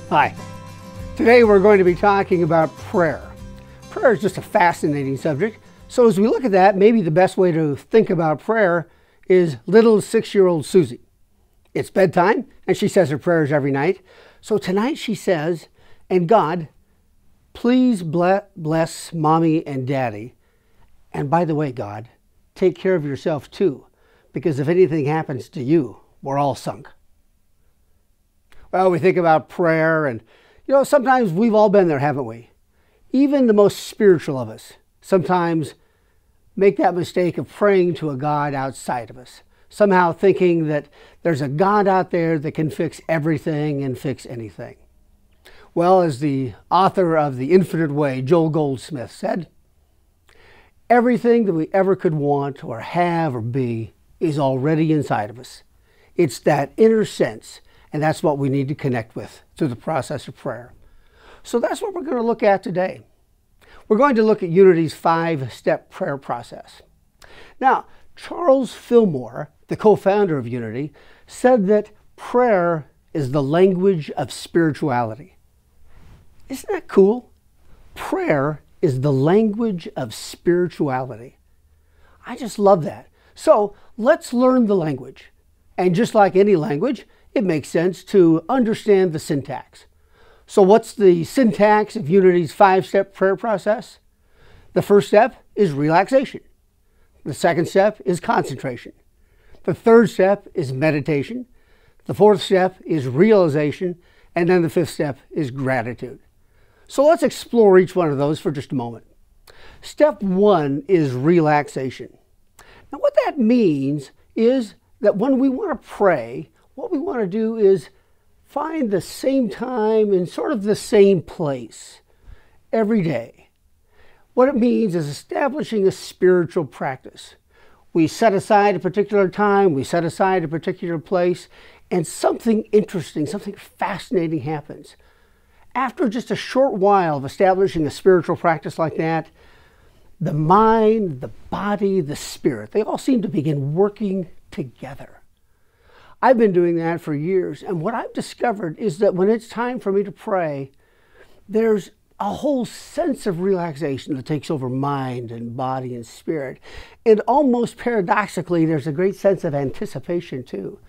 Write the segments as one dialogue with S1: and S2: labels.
S1: Hi. Today we're going to be talking about prayer. Prayer is just a fascinating subject. So as we look at that, maybe the best way to think about prayer is little 6-year-old Susie. It's bedtime and she says her prayers every night. So tonight she says, "And God, please bless Mommy and Daddy. And by the way, God, take care of yourself too, because if anything happens to you, we're all sunk." Well, we think about prayer and, sometimes we've all been there, haven't we? Even the most spiritual of us sometimes make that mistake of praying to a God outside of us, somehow thinking that there's a God out there that can fix everything and fix anything. Well, as the author of The Infinite Way, Joel Goldsmith, said, everything that we ever could want or have or be is already inside of us. It's that inner sense, and that's what we need to connect with through the process of prayer. So that's what we're going to look at today. We're going to look at Unity's 5-step prayer process. Now, Charles Fillmore, the co-founder of Unity, said that prayer is the language of spirituality. Isn't that cool? Prayer is the language of spirituality. I just love that. So let's learn the language. And just like any language, it makes sense to understand the syntax. So what's the syntax of Unity's 5-step prayer process? The first step is relaxation. The second step is concentration. The third step is meditation. The fourth step is realization. And then the fifth step is gratitude. So let's explore each one of those for just a moment. Step 1 is relaxation. Now what that means is that when we want to pray, what we want to do is find the same time in sort of the same place every day. What it means is establishing a spiritual practice. We set aside a particular time, we set aside a particular place, and something interesting, something fascinating happens. After just a short while of establishing a spiritual practice like that, the mind, the body, the spirit, they all seem to begin working together. I've been doing that for years, and what I've discovered is that when it's time for me to pray, there's a whole sense of relaxation that takes over mind and body and spirit. And almost paradoxically, there's a great sense of anticipation too.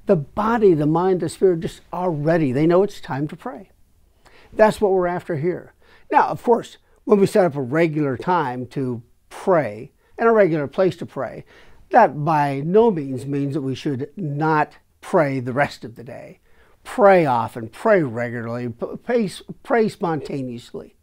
S1: The body, the mind, the spirit just are ready. They know it's time to pray. That's what we're after here. Now, of course, when we set up a regular time to pray and a regular place to pray, that by no means means that we should not pray the rest of the day. Pray often, pray regularly, pray spontaneously.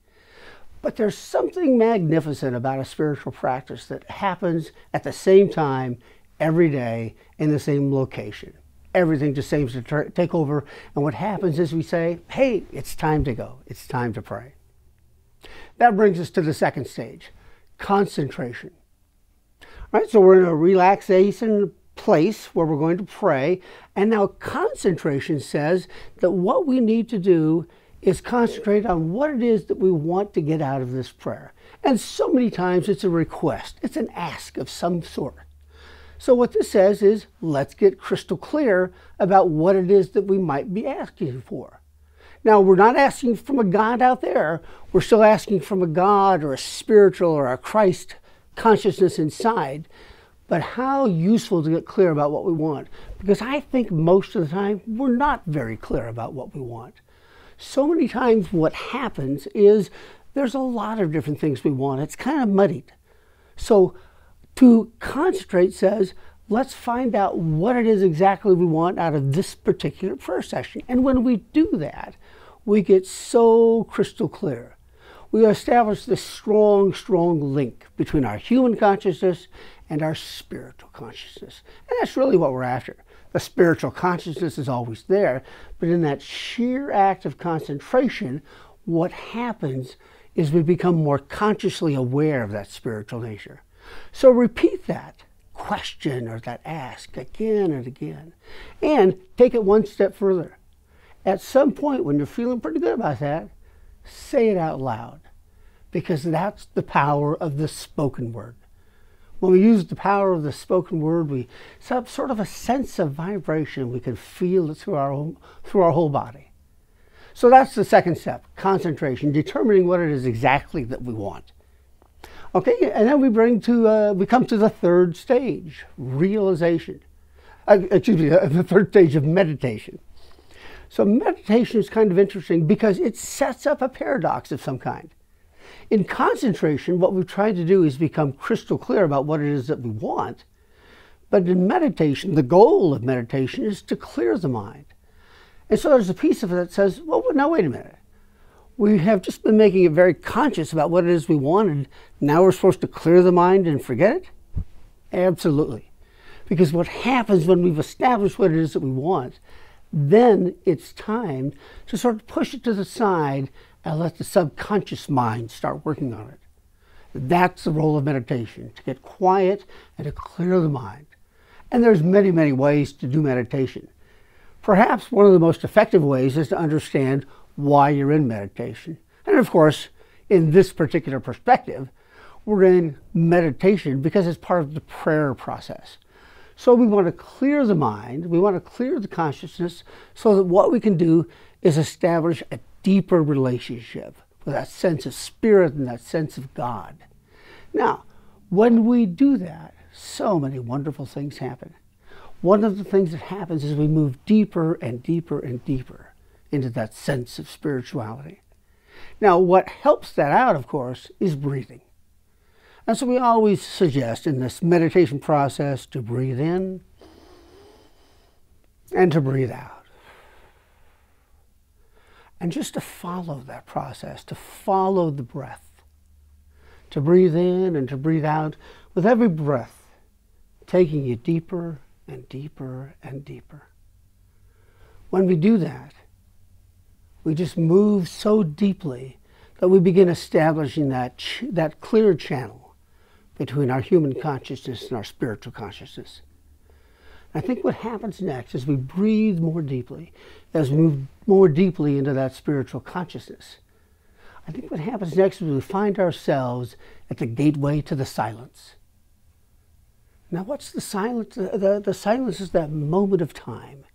S1: But there's something magnificent about a spiritual practice that happens at the same time every day in the same location. Everything just seems to take over, and what happens is we say, hey, it's time to go. It's time to pray. That brings us to the second stage, concentration. All right, so we're in a relaxation place where we're going to pray, and now concentration says that what we need to do is concentrate on what it is that we want to get out of this prayer. And so many times it's a request, it's an ask of some sort. So what this says is, let's get crystal clear about what it is that we might be asking for. Now, we're not asking from a God out there. We're still asking from a God or a spiritual or a Christ consciousness inside. But how useful to get clear about what we want. Because I think most of the time, we're not very clear about what we want. So many times what happens is there's a lot of different things we want. It's kind of muddied. So to concentrate says, let's find out what it is exactly we want out of this particular prayer session. And when we do that, we get so crystal clear. We establish this strong, strong link between our human consciousness and our spiritual consciousness. And that's really what we're after. The spiritual consciousness is always there, but in that sheer act of concentration, what happens is we become more consciously aware of that spiritual nature. So repeat that question or that ask again and again, and take it one step further. At some point when you're feeling pretty good about that, say it out loud, because that's the power of the spoken word. When we use the power of the spoken word, we have sort of a sense of vibration. We can feel it through our whole body. So that's the second step, concentration, determining what it is exactly that we want. Okay, and then we come to the third stage, realization. The third stage of meditation. So meditation is kind of interesting because it sets up a paradox of some kind. In concentration, what we've tried to do is become crystal clear about what it is that we want. But in meditation, the goal of meditation is to clear the mind. And so there's a piece of it that says, well, now wait a minute. We have just been making it very conscious about what it is we want, and now we're supposed to clear the mind and forget it? Absolutely. Because what happens when we've established what it is that we want, then it's time to sort of push it to the side and let the subconscious mind start working on it. That's the role of meditation, to get quiet and to clear the mind. And there's many, many ways to do meditation. Perhaps one of the most effective ways is to understand why you're in meditation. And of course, in this particular perspective, we're in meditation because it's part of the prayer process. So we want to clear the mind, we want to clear the consciousness so that what we can do is establish a deeper relationship with that sense of spirit and that sense of God. Now, when we do that, so many wonderful things happen. One of the things that happens is we move deeper and deeper and deeper into that sense of spirituality. Now, what helps that out, of course, is breathing. And so we always suggest in this meditation process to breathe in and to breathe out. And just to follow that process, to follow the breath, to breathe in and to breathe out with every breath, taking you deeper and deeper and deeper. When we do that, we just move so deeply that we begin establishing that clear channel between our human consciousness and our spiritual consciousness. I think what happens next is we breathe more deeply, as we move more deeply into that spiritual consciousness. I think what happens next is we find ourselves at the gateway to the silence. Now, what's the silence? The silence is that moment of time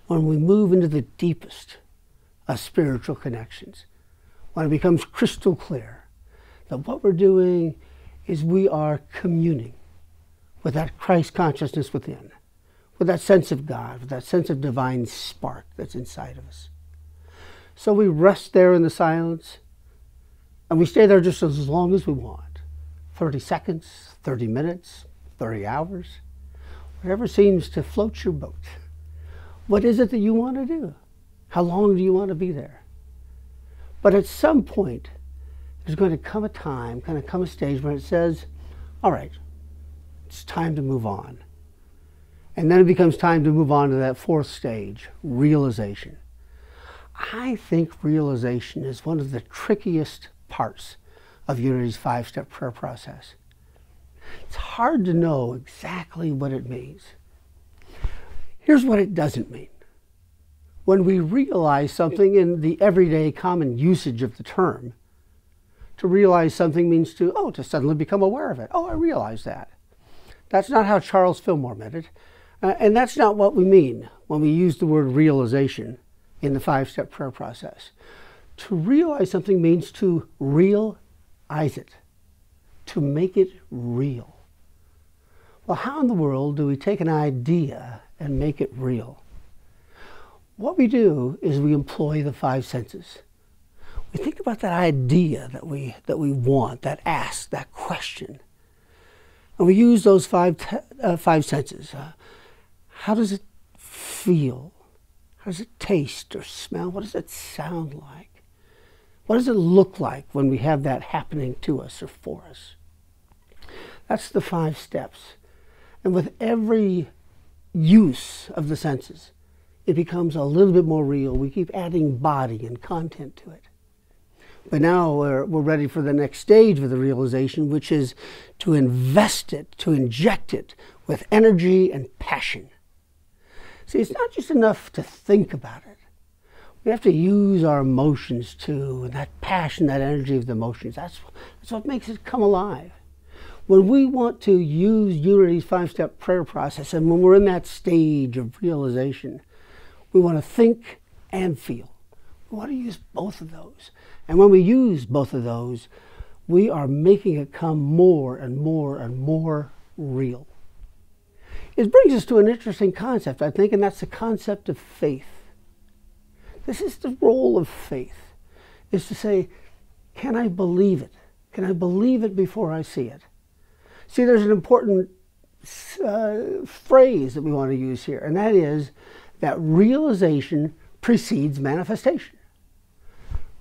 S1: when we move into the deepest of spiritual connections, when it becomes crystal clear that what we're doing is we are communing with that Christ consciousness within, with that sense of God, with that sense of divine spark that's inside of us. So we rest there in the silence, and we stay there just as long as we want. 30 seconds, 30 minutes, 30 hours, whatever seems to float your boat. What is it that you want to do? How long do you want to be there? But at some point, there's going to come a time, going to come a stage when it says, all right, it's time to move on. And then it becomes time to move on to that fourth stage, realization. I think realization is one of the trickiest parts of Unity's 5-step prayer process. It's hard to know exactly what it means. Here's what it doesn't mean. When we realize something in the everyday common usage of the term, to realize something means to suddenly become aware of it. Oh, I realize that. That's not how Charles Fillmore meant it. And that's not what we mean when we use the word realization in the 5-step prayer process. To realize something means to realize it, to make it real. Well, how in the world do we take an idea and make it real? What we do is we employ the 5 senses. We think about that idea that we want, that ask, that question. And we use those five senses. How does it feel? How does it taste or smell? What does it sound like? What does it look like when we have that happening to us or for us? That's the 5 steps. And with every use of the senses, it becomes a little bit more real. We keep adding body and content to it. But now we're ready for the next stage of the realization, which is to invest it, to inject it with energy and passion. See, it's not just enough to think about it. We have to use our emotions too, and that passion, that energy of the emotions. That's what makes it come alive. When we want to use Unity's 5-step prayer process, and when we're in that stage of realization, we want to think and feel. We want to use both of those. And when we use both of those, we are making it come more and more and more real. It brings us to an interesting concept, I think, and that's the concept of faith. This is the role of faith, is to say, can I believe it? Can I believe it before I see it? See, there's an important phrase that we want to use here, and that is that realization precedes manifestation.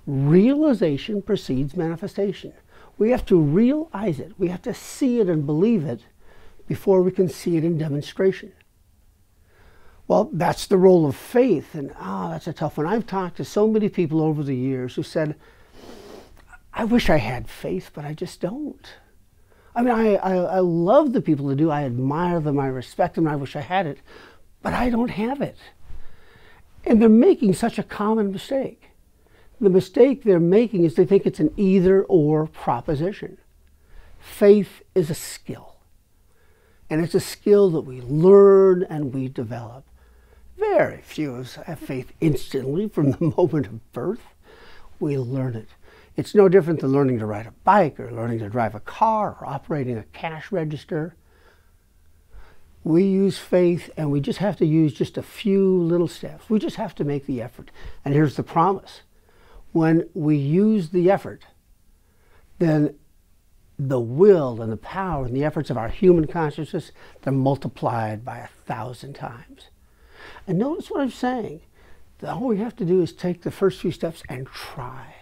S1: Realization precedes manifestation. We have to realize it. We have to see it and believe it before we can see it in demonstration. Well, that's the role of faith, and that's a tough one. I've talked to so many people over the years who said, I wish I had faith, but I just don't. I mean, I love the people that do. I admire them, I respect them, I wish I had it, but I don't have it. And they're making such a common mistake. The mistake they're making is they think it's an either-or proposition. Faith is a skill. And it's a skill that we learn and we develop. Very few of us have faith instantly from the moment of birth. We learn it. It's no different than learning to ride a bike or learning to drive a car or operating a cash register. We use faith, and we just have to use just a few little steps. We just have to make the effort. And here's the promise. When we use the effort, then the will and the power and the efforts of our human consciousness, they're multiplied by 1,000 times. And notice what I'm saying. All we have to do is take the first few steps and try.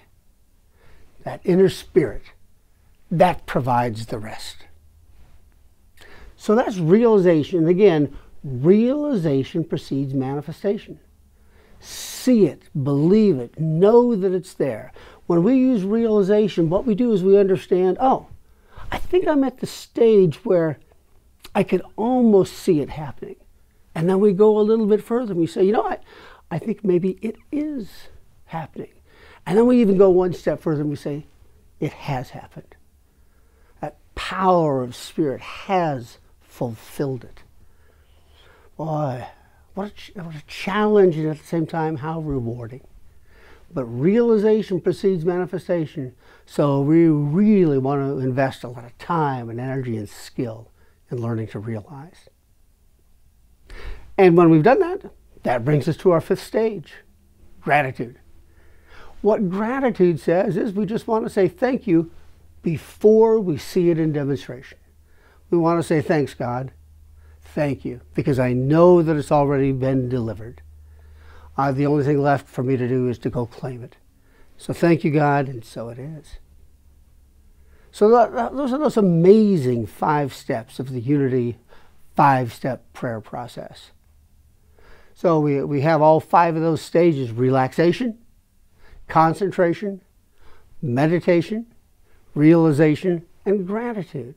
S1: That inner spirit, that provides the rest. So that's realization. And again, realization precedes manifestation. See it, believe it, know that it's there. When we use realization, what we do is we understand, oh, I think I'm at the stage where I could almost see it happening. And then we go a little bit further and we say, you know what, I think maybe it is happening. And then we even go one step further and we say, it has happened. That power of spirit has fulfilled it. Boy, what a challenge, and at the same time, how rewarding. But realization precedes manifestation, so we really want to invest a lot of time and energy and skill in learning to realize. And when we've done that, that brings us to our fifth stage, gratitude. What gratitude says is we just want to say thank you before we see it in demonstration. We want to say, thanks, God. Thank you, because I know that it's already been delivered. The only thing left for me to do is to go claim it. So thank you, God, and so it is. So those are those amazing 5 steps of the Unity 5-step prayer process. So we have all 5 of those stages: relaxation, concentration, meditation, realization, and gratitude.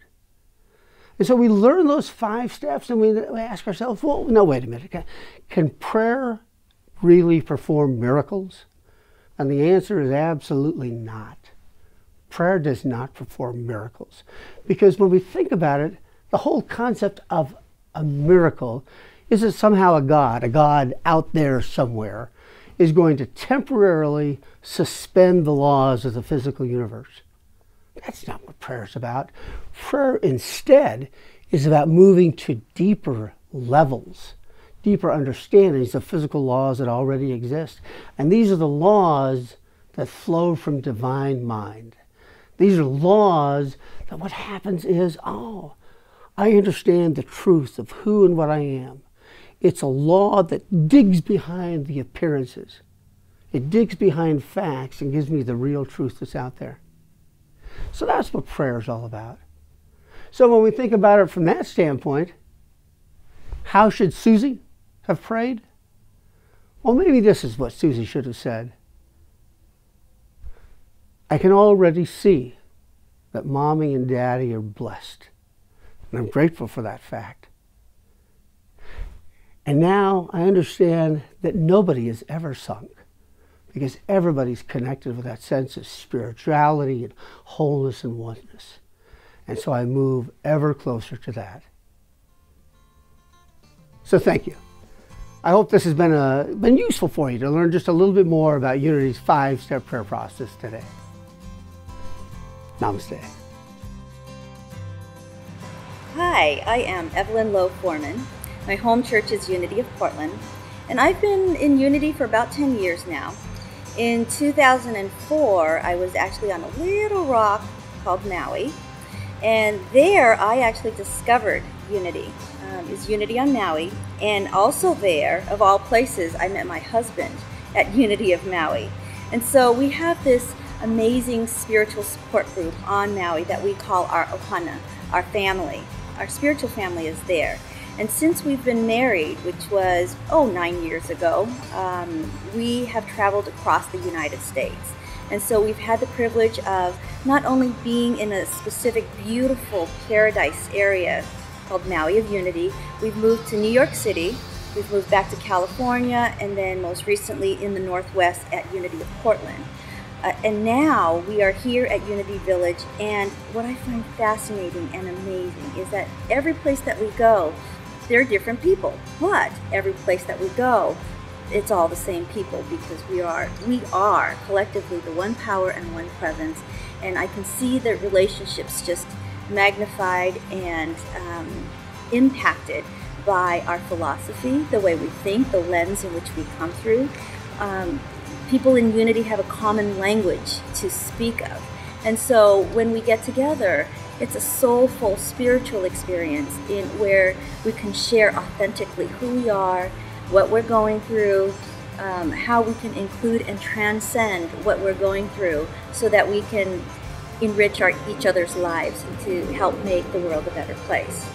S1: And so we learn those 5 steps, and we ask ourselves, well, no, wait a minute. Can prayer really perform miracles? And the answer is absolutely not. Prayer does not perform miracles. Because when we think about it, the whole concept of a miracle is that somehow a God out there somewhere, is going to temporarily suspend the laws of the physical universe. That's not what prayer is about. Prayer instead is about moving to deeper levels, deeper understandings of physical laws that already exist. And these are the laws that flow from divine mind. These are laws that what happens is, oh, I understand the truth of who and what I am. It's a law that digs behind the appearances. It digs behind facts and gives me the real truth that's out there. So that's what prayer is all about. So when we think about it from that standpoint, how should Susie have prayed? Well, maybe this is what Susie should have said. I can already see that Mommy and Daddy are blessed. And I'm grateful for that fact. And now I understand that nobody is ever sunk, because everybody's connected with that sense of spirituality and wholeness and oneness. And so I move ever closer to that. So thank you. I hope this has been useful for you to learn just a little bit more about Unity's 5-step prayer process today. Namaste.
S2: Hi, I am Evelyn Lowe Foreman. My home church is Unity of Portland, and I've been in Unity for about 10 years now. In 2004, I was actually on a little rock called Maui, and there I actually discovered Unity. It's Unity on Maui, and also there, of all places, I met my husband at Unity of Maui. And so we have this amazing spiritual support group on Maui that we call our ohana, our family. Our spiritual family is there. And since we've been married, which was, 9 years ago, we have traveled across the United States. And so we've had the privilege of not only being in a specific beautiful paradise area called Maui of Unity, we've moved to New York City, we've moved back to California, and then most recently in the Northwest at Unity of Portland. And now we are here at Unity Village, and what I find fascinating and amazing is that every place that we go, there are different people, but every place that we go, it's all the same people, because we are collectively the one power and one presence. And I can see the relationships just magnified and impacted by our philosophy, the way we think, the lens in which we come through. People in Unity have a common language to speak of. And so when we get together, it's a soulful, spiritual experience where we can share authentically who we are, what we're going through, how we can include and transcend what we're going through so that we can enrich each other's lives and to help make the world a better place.